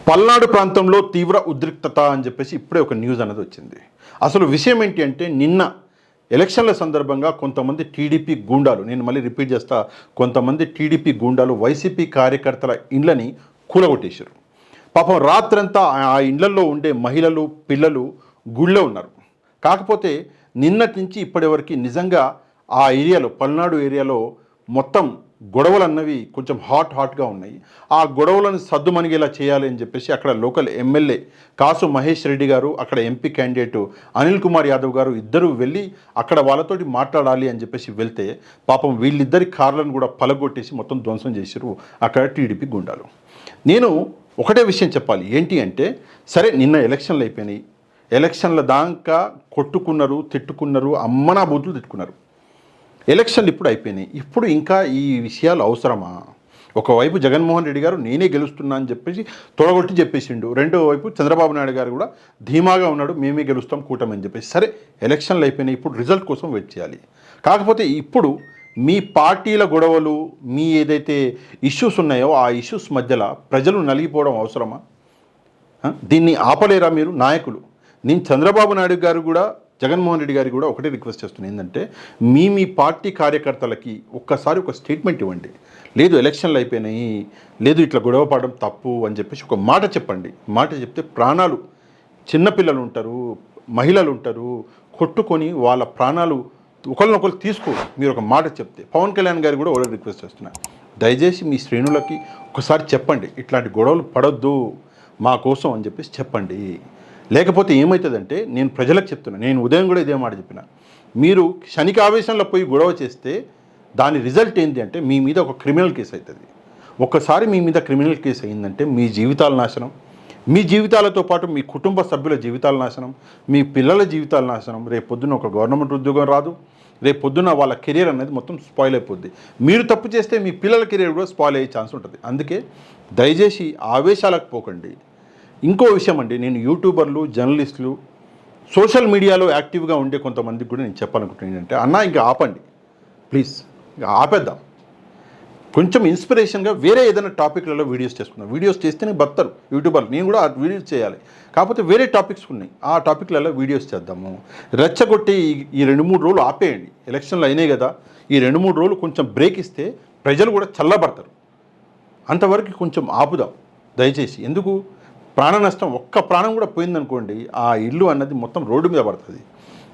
పల్నాడు ప్రాంతంలో తీవ్ర ఉద్రిక్తత అని చెప్పేసి ఇప్పుడే ఒక న్యూస్ అనేది వచ్చింది. అసలు విషయం ఏంటి అంటే నిన్న ఎలక్షన్ల సందర్భంగా కొంతమంది టీడీపీ గూండాలు, నేను మళ్ళీ రిపీట్ చేస్తా, కొంతమంది టీడీపీ గూండాలు వైసీపీ కార్యకర్తల ఇండ్లని కూలగొట్టేశారు. పాపం రాత్రంతా ఆ ఇండ్లలో ఉండే మహిళలు పిల్లలు గుళ్ళో ఉన్నారు. కాకపోతే నిన్నటి నుంచి ఇప్పటి వరకు నిజంగా ఆ ఏరియాలో, పల్నాడు ఏరియాలో మొత్తం గొడవలు అన్నవి కొంచెం హాట్గా ఉన్నాయి. ఆ గొడవలను సద్దుమణిగేలా చేయాలి అని చెప్పేసి అక్కడ లోకల్ ఎమ్మెల్యే కాసు మహేష్ రెడ్డి గారు, అక్కడ ఎంపీ క్యాండిడేట్ అనిల్ కుమార్ యాదవ్ గారు ఇద్దరు వెళ్ళి అక్కడ వాళ్ళతోటి మాట్లాడాలి అని చెప్పేసి వెళ్తే పాపం వీళ్ళిద్దరి కార్లను కూడా పలగొట్టేసి మొత్తం ధ్వంసం చేశారు అక్కడ టీడీపీ గుండాలు. నేను ఒకటే విషయం చెప్పాలి, ఏంటి అంటే సరే నిన్న ఎలక్షన్లు అయిపోయినాయి, ఎలక్షన్ల దాకా కొట్టుకున్నారు, తిట్టుకున్నారు, అమ్మనా బూతులు తిట్టుకున్నారు. ఎలక్షన్లు ఇప్పుడు అయిపోయినాయి, ఇప్పుడు ఇంకా ఈ విషయాలు అవసరమా? ఒకవైపు జగన్మోహన్ రెడ్డి గారు నేనే గెలుస్తున్నా అని చెప్పేసి తొడగొట్టి చెప్పేసిండు, రెండో వైపు చంద్రబాబు నాయుడు గారు కూడా ధీమాగా ఉన్నాడు, మేమే గెలుస్తాం కూటమి అని చెప్పేసి. సరే ఎలక్షన్లు అయిపోయినాయి, ఇప్పుడు రిజల్ట్ కోసం వెయిట్ చేయాలి. కాకపోతే ఇప్పుడు మీ పార్టీల గొడవలు, మీ ఏదైతే ఇష్యూస్ ఉన్నాయో ఆ ఇష్యూస్ మధ్యలో ప్రజలు నలిగిపోవడం అవసరమా? దీన్ని ఆపలేరా మీరు నాయకులు? నేను చంద్రబాబు నాయుడు గారు కూడా జగన్మోహన్ రెడ్డి గారికి కూడా ఒకటే రిక్వెస్ట్ చేస్తున్నాను, ఏంటంటే మీ పార్టీ కార్యకర్తలకి ఒక్కసారి ఒక స్టేట్మెంట్ ఇవ్వండి. లేదు ఎలక్షన్లు అయిపోయినాయి, లేదు ఇట్లా గొడవ పడడం తప్పు అని చెప్పేసి ఒక మాట చెప్పండి. మాట చెప్తే ప్రాణాలు, చిన్నపిల్లలు ఉంటారు, మహిళలు ఉంటారు, కొట్టుకొని వాళ్ళ ప్రాణాలు ఒకరినొకరు తీసుకోరు. మీరు ఒక మాట చెప్తే. పవన్ కళ్యాణ్ గారికి కూడా ఒకటే రిక్వెస్ట్ చేస్తున్నాను, దయచేసి మీ శ్రేణులకి ఒకసారి చెప్పండి, ఇట్లాంటి గొడవలు పడొద్దు మా కోసం అని చెప్పేసి చెప్పండి. లేకపోతే ఏమవుతుందంటే, నేను ప్రజలకు చెప్తున్నాను, నేను ఉదయం కూడా ఇదే మాట చెప్పిన, మీరు క్షణిక ఆవేశంలో పోయి గొడవ చేస్తే దాని రిజల్ట్ ఏంటి అంటే మీ మీద ఒక క్రిమినల్ కేసు అవుతుంది. ఒక్కసారి మీ మీద క్రిమినల్ కేసు అయిందంటే మీ జీవితాల నాశనం, మీ జీవితాలతో పాటు మీ కుటుంబ సభ్యుల జీవితాల నాశనం, మీ పిల్లల జీవితాల నాశనం. రేపు పొద్దున్న ఒక గవర్నమెంట్ ఉద్యోగం రాదు, రేపు పొద్దున్న వాళ్ళ కెరీర్ అనేది మొత్తం స్పాయిల్ అయిపోద్ది. మీరు తప్పు చేస్తే మీ పిల్లల కెరీర్ కూడా స్పాయిల్ అయ్యే ఛాన్స్ ఉంటుంది. అందుకే దయచేసి ఆవేశాలకు పోకండి. ఇంకో విషయం అండి, నేను యూట్యూబర్లు, జర్నలిస్టులు, సోషల్ మీడియాలో యాక్టివ్గా ఉండే కొంతమందికి కూడా నేను చెప్పాలనుకుంటున్నాను ఏంటంటే, అన్న ఇంకా ఆపండి ప్లీజ్, ఇంకా ఆపేద్దాం. కొంచెం ఇన్స్పిరేషన్గా వేరే ఏదైనా టాపిక్లలో వీడియోస్ చేసుకుందాం. వీడియోస్ చేస్తేనే బతారు యూట్యూబర్లు, నేను కూడా ఆ వీడియోస్ చేయాలి. కాకపోతే వేరే టాపిక్స్ ఉన్నాయి, ఆ టాపిక్లలో వీడియోస్ చేద్దాము. రెచ్చగొట్టి ఈ 2-3 రోజులు ఆపేయండి. ఎలక్షన్లు అయినాయి కదా, ఈ 2-3 రోజులు కొంచెం బ్రేక్ ఇస్తే ప్రజలు కూడా చల్లబడతారు. అంతవరకు కొంచెం ఆపుదాం దయచేసి. ఎందుకు ప్రాణ నష్టం, ఒక్క ప్రాణం కూడా పోయిందనుకోండి, ఆ ఇల్లు అన్నది మొత్తం రోడ్డు మీద పడుతుంది.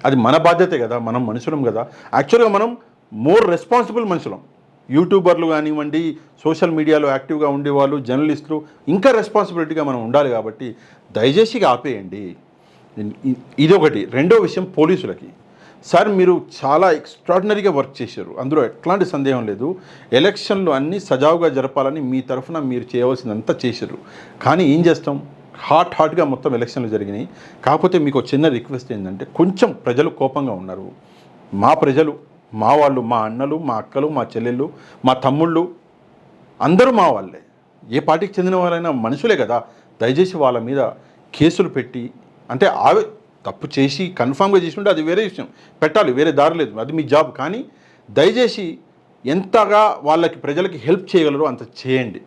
అది మన బాధ్యతే కదా, మనం మనుషులం కదా. యాక్చువల్గా మనం మోర్ రెస్పాన్సిబుల్ మనుషులం. యూట్యూబర్లు కానివ్వండి, సోషల్ మీడియాలో యాక్టివ్గా ఉండేవాళ్ళు, జర్నలిస్టులు, ఇంకా రెస్పాన్సిబిలిటీగా మనం ఉండాలి. కాబట్టి దయచేసి ఆపేయండి. ఇది ఒకటి. రెండో విషయం, పోలీసులకి, సార్ మీరు చాలా ఎక్స్ట్రాడినరీగా వర్క్ చేశారు, అందులో ఎట్లాంటి సందేహం లేదు. ఎలక్షన్లు అన్నీ సజావుగా జరపాలని మీ తరఫున మీరు చేయవలసిందంతా చేశారు. కానీ ఏం చేస్తాం, హాట్గా మొత్తం ఎలక్షన్లు జరిగినాయి. కాకపోతే మీకు చిన్న రిక్వెస్ట్ ఏంటంటే, కొంచెం ప్రజలు కోపంగా ఉన్నారు. మా ప్రజలు, మా వాళ్ళు, మా అన్నలు, మా అక్కలు, మా చెల్లెళ్ళు, మా తమ్ముళ్ళు అందరూ మా వాళ్ళే. ఏ పార్టీకి చెందిన వాళ్ళైనా మనుషులే కదా. దయచేసి వాళ్ళ మీద కేసులు పెట్టి, అంటే తప్పు చేసి కన్ఫామ్గా చేసి ఉంటే అది వేరే విషయం, పెట్టాలి, వేరే దారి లేదు, అది మీ జాబ్. కానీ దయచేసి ఎంతగా వాళ్ళకి ప్రజలకి హెల్ప్ చేయగలరో అంత చేయండి.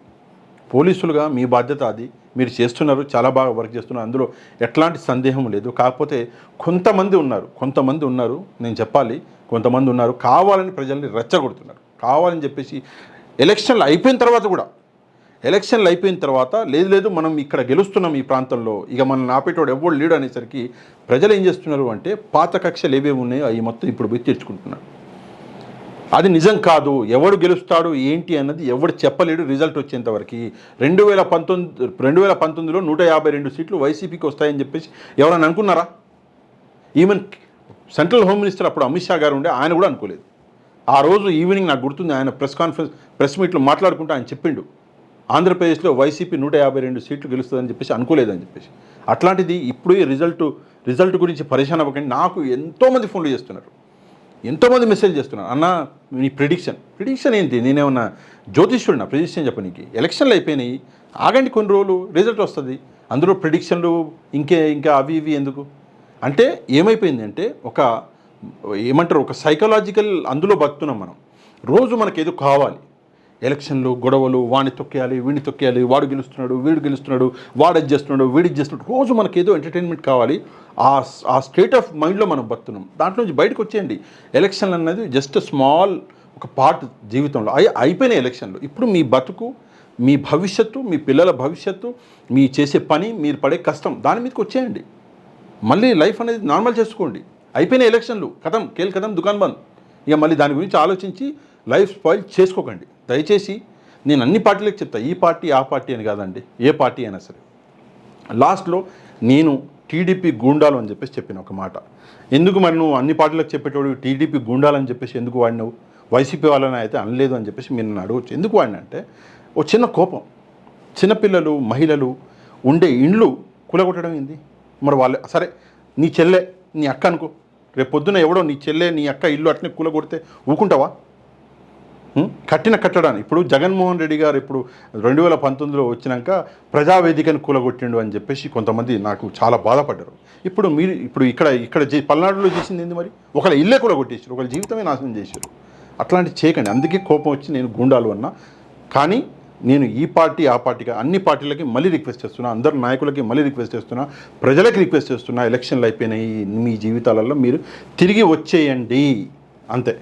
పోలీసులుగా మీ బాధ్యత అది, మీరు చేస్తున్నారు, చాలా బాగా వర్క్ చేస్తున్నారు, అందులో ఎట్లాంటి సందేహం లేదు. కాకపోతే కొంతమంది ఉన్నారు, నేను చెప్పాలి, కొంతమంది ఉన్నారు కావాలని ప్రజల్ని రెచ్చగొడుతున్నారు. కావాలని చెప్పేసి ఎలక్షన్లు అయిపోయిన తర్వాత లేదు మనం ఇక్కడ గెలుస్తున్నాం ఈ ప్రాంతంలో, ఇక మనం ఆపేటోడు ఎవరు లేడు అనేసరికి ప్రజలు ఏం చేస్తున్నారు అంటే, పాత కక్షలు ఏవేవి ఉన్నాయో అవి మొత్తం ఇప్పుడు పోయి తెచ్చుకుంటున్నారు. అది నిజం కాదు. ఎవడు గెలుస్తాడు ఏంటి అన్నది ఎవడు చెప్పలేడు రిజల్ట్ వచ్చేంతవరకు. 2019లో 152 సీట్లు వైసీపీకి వస్తాయని చెప్పేసి ఎవరైనా అనుకున్నారా? ఈవెన్ సెంట్రల్ హోమ్ మినిస్టర్ అప్పుడు అమిత్ షా గారు ఉండే, ఆయన కూడా అనుకోలేదు. ఆ రోజు ఈవినింగ్ నాకు గుర్తుంది, ఆయన ప్రెస్ మీట్లో మాట్లాడుకుంటూ ఆయన చెప్పిండు, ఆంధ్రప్రదేశ్లో వైసీపీ 152 సీట్లు గెలుస్తుందని చెప్పేసి అనుకోలేదని చెప్పేసి. అట్లాంటిది ఇప్పుడు ఈ రిజల్ట్ గురించి పరేషాన్ అవ్వకండి. నాకు ఎంతోమంది ఫోన్లు చేస్తున్నారు, ఎంతోమంది మెసేజ్ చేస్తున్నారు, అన్న మీ ప్రిడిక్షన్ ఏంటి? నేనేమన్నా జ్యోతిష్యుడినా ప్రిడిక్షన్ చెప్పనీకి? ఎలక్షన్లు అయిపోయినాయి, ఆగండి కొన్ని రోజులు, రిజల్ట్ వస్తుంది. అందులో ప్రిడిక్షన్లు ఇంకా అవి ఇవి ఎందుకు అంటే, ఏమైపోయింది అంటే ఒక సైకలాజికల్ అందులో బతుకుతున్నాం మనం. రోజు మనకు ఏదో కావాలి, ఎలక్షన్లు గొడవలు, వాడిని తొక్కేయాలి వీడిని తొక్కేయాలి, వాడు గెలుస్తున్నాడు వీడు గెలుస్తున్నాడు, వాడు అది చేస్తున్నాడు వీడి చేస్తున్నాడు, రోజు మనకి ఏదో ఎంటర్టైన్మెంట్ కావాలి. ఆ స్టేట్ ఆఫ్ మైండ్లో మనం బతున్నాం. దాంట్లో నుంచి బయటకు వచ్చేయండి. ఎలక్షన్లు అన్నది జస్ట్ స్మాల్ ఒక పార్ట్ జీవితంలో అయిపోయినాయి ఎలక్షన్లు. ఇప్పుడు మీ బతుకు, మీ భవిష్యత్తు, మీ పిల్లల భవిష్యత్తు, మీ చేసే పని, మీరు పడే కష్టం, దాని మీదకి వచ్చేయండి. మళ్ళీ లైఫ్ అనేది నార్మల్ చేసుకోండి. అయిపోయిన ఎలక్షన్లు కథం, కేల్ కథం, దుకాన్ బంద్. ఇక మళ్ళీ దాని గురించి ఆలోచించి లైఫ్ స్పాయిల్ చేసుకోకండి దయచేసి. నేను అన్ని పార్టీలకు చెప్తా, ఈ పార్టీ ఆ పార్టీ అని కాదండి, ఏ పార్టీ అయినా సరే. లాస్ట్లో నేను టీడీపీ గూండాలు అని చెప్పేసి చెప్పిన ఒక మాట. ఎందుకు మరి నువ్వు అన్ని పార్టీలకు చెప్పేటోడు టీడీపీ గూండాలు అని చెప్పేసి ఎందుకు వాడినావు? వైసీపీ వాళ్ళని అయితే అనలేదు అని చెప్పేసి మీరు నన్ను అడగచ్చు. ఎందుకు వాడినంటే ఓ చిన్న కోపం. చిన్నపిల్లలు, మహిళలు ఉండే ఇండ్లు కూలగొట్టడం ఏంది? మరి వాళ్ళు సరే, నీ చెల్లె నీ అక్క అనుకో, రేపు పొద్దున ఎవడో నీ చెల్లె నీ అక్క ఇల్లు అట్నే కూలగొడితే ఊకుంటావా? కట్టిన కట్టడాన్ని ఇప్పుడు జగన్మోహన్ రెడ్డి గారు ఇప్పుడు 2019లో వచ్చినాక ప్రజావేదికను కూలగొట్టిండు అని చెప్పేసి కొంతమంది నాకు చాలా బాధపడ్డారు. ఇప్పుడు ఇక్కడ పల్నాడులో చేసింది ఏంది? మరి ఒకళ్ళ ఇల్లే కూలగొట్టేసారు, ఒకళ్ళ జీవితమే నాశనం చేశారు. అట్లాంటివి చేయకండి. అందుకే కోపం వచ్చి నేను గూండాలు అన్నా. కానీ నేను ఈ పార్టీ ఆ పార్టీగా అన్ని పార్టీలకి మళ్ళీ రిక్వెస్ట్ చేస్తున్నా, అందరు నాయకులకి మళ్ళీ రిక్వెస్ట్ చేస్తున్నా, ప్రజలకి రిక్వెస్ట్ చేస్తున్నా, ఎలక్షన్లు అయిపోయినాయి, మీ జీవితాలలో మీరు తిరిగి వచ్చేయండి అంతే.